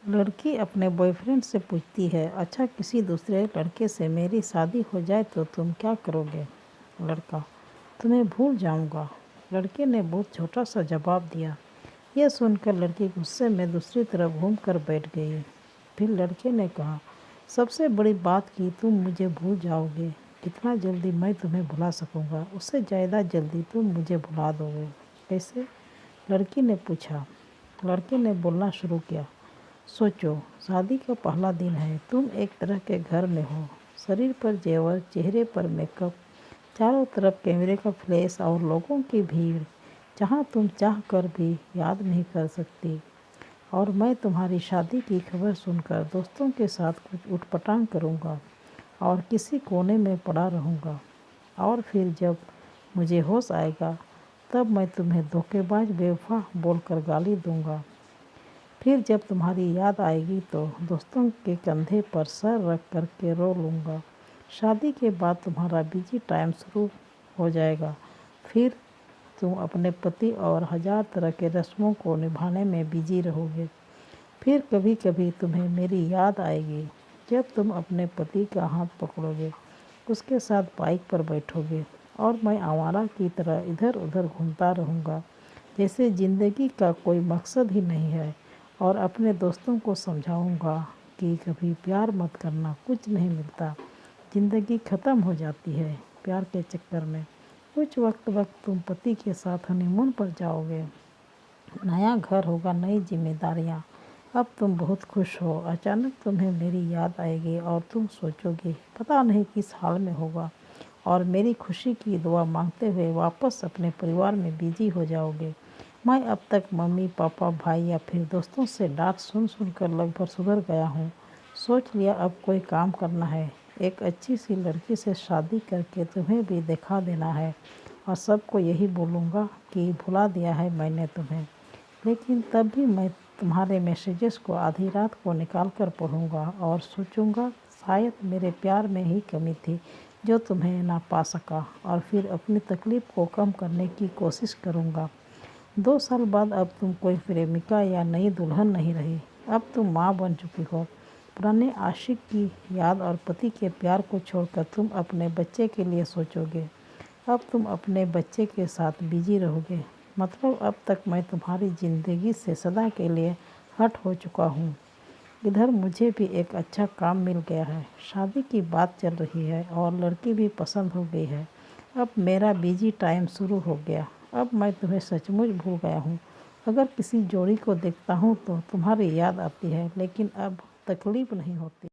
लड़की अपने बॉयफ्रेंड से पूछती है, अच्छा किसी दूसरे लड़के से मेरी शादी हो जाए तो तुम क्या करोगे? लड़का, तुम्हें भूल जाऊंगा। लड़के ने बहुत छोटा सा जवाब दिया। यह सुनकर लड़की गुस्से में दूसरी तरफ घूम कर बैठ गई। फिर लड़के ने कहा, सबसे बड़ी बात कि तुम मुझे भूल जाओगे। जितना जल्दी मैं तुम्हें भुला सकूंगा उससे ज़्यादा जल्दी तुम मुझे भुला दोगे। कैसे? लड़की ने पूछा। लड़के ने बोलना शुरू किया, सोचो, शादी का पहला दिन है, तुम एक तरह के घर में हो, शरीर पर जेवर, चेहरे पर मेकअप, चारों तरफ कैमरे का फ्लैश और लोगों की भीड़, जहाँ तुम चाह कर भी याद नहीं कर सकती। और मैं तुम्हारी शादी की खबर सुनकर दोस्तों के साथ कुछ उठपटांग करूँगा और किसी कोने में पड़ा रहूँगा। और फिर जब मुझे होश आएगा तब मैं तुम्हें धोखेबाज बेवफा बोलकर गाली दूँगा। फिर जब तुम्हारी याद आएगी तो दोस्तों के कंधे पर सर रख कर के रो लूँगा। शादी के बाद तुम्हारा बिजी टाइम शुरू हो जाएगा। फिर तुम अपने पति और हजार तरह के रस्मों को निभाने में बिजी रहोगे। फिर कभी कभी तुम्हें मेरी याद आएगी जब तुम अपने पति का हाथ पकड़ोगे, उसके साथ बाइक पर बैठोगे और मैं आवारा की तरह इधर उधर घूमता रहूँगा, जैसे ज़िंदगी का कोई मकसद ही नहीं है। और अपने दोस्तों को समझाऊँगा कि कभी प्यार मत करना, कुछ नहीं मिलता, ज़िंदगी ख़त्म हो जाती है प्यार के चक्कर में। कुछ वक्त तुम पति के साथ हनीमून पर जाओगे, नया घर होगा, नई जिम्मेदारियाँ। अब तुम बहुत खुश हो, अचानक तुम्हें मेरी याद आएगी और तुम सोचोगे पता नहीं किस हाल में होगा, और मेरी खुशी की दुआ मांगते हुए वापस अपने परिवार में बिजी हो जाओगे। मैं अब तक मम्मी पापा भाई या फिर दोस्तों से डांट सुन सुन कर लगभग सुधर गया हूँ। सोच लिया अब कोई काम करना है, एक अच्छी सी लड़की से शादी करके तुम्हें भी दिखा देना है और सबको यही बोलूँगा कि भुला दिया है मैंने तुम्हें। लेकिन तब भी मैं तुम्हारे मैसेजेस को आधी रात को निकाल कर पढ़ूँगा और सोचूँगा शायद मेरे प्यार में ही कमी थी जो तुम्हें ना पा सका, और फिर अपनी तकलीफ़ को कम करने की कोशिश करूँगा। 2 साल बाद अब तुम कोई प्रेमिका या नई दुल्हन नहीं रही, अब तुम माँ बन चुकी हो। पुराने आशिक की याद और पति के प्यार को छोड़कर तुम अपने बच्चे के लिए सोचोगे। अब तुम अपने बच्चे के साथ बिजी रहोगे। मतलब अब तक मैं तुम्हारी ज़िंदगी से सदा के लिए हट हो चुका हूँ। इधर मुझे भी एक अच्छा काम मिल गया है, शादी की बात चल रही है और लड़की भी पसंद हो गई है। अब मेरा बिजी टाइम शुरू हो गया। अब मैं तुम्हें सचमुच भूल गया हूँ। अगर किसी जोड़ी को देखता हूँ तो तुम्हारी याद आती है, लेकिन अब तकलीफ़ नहीं होती।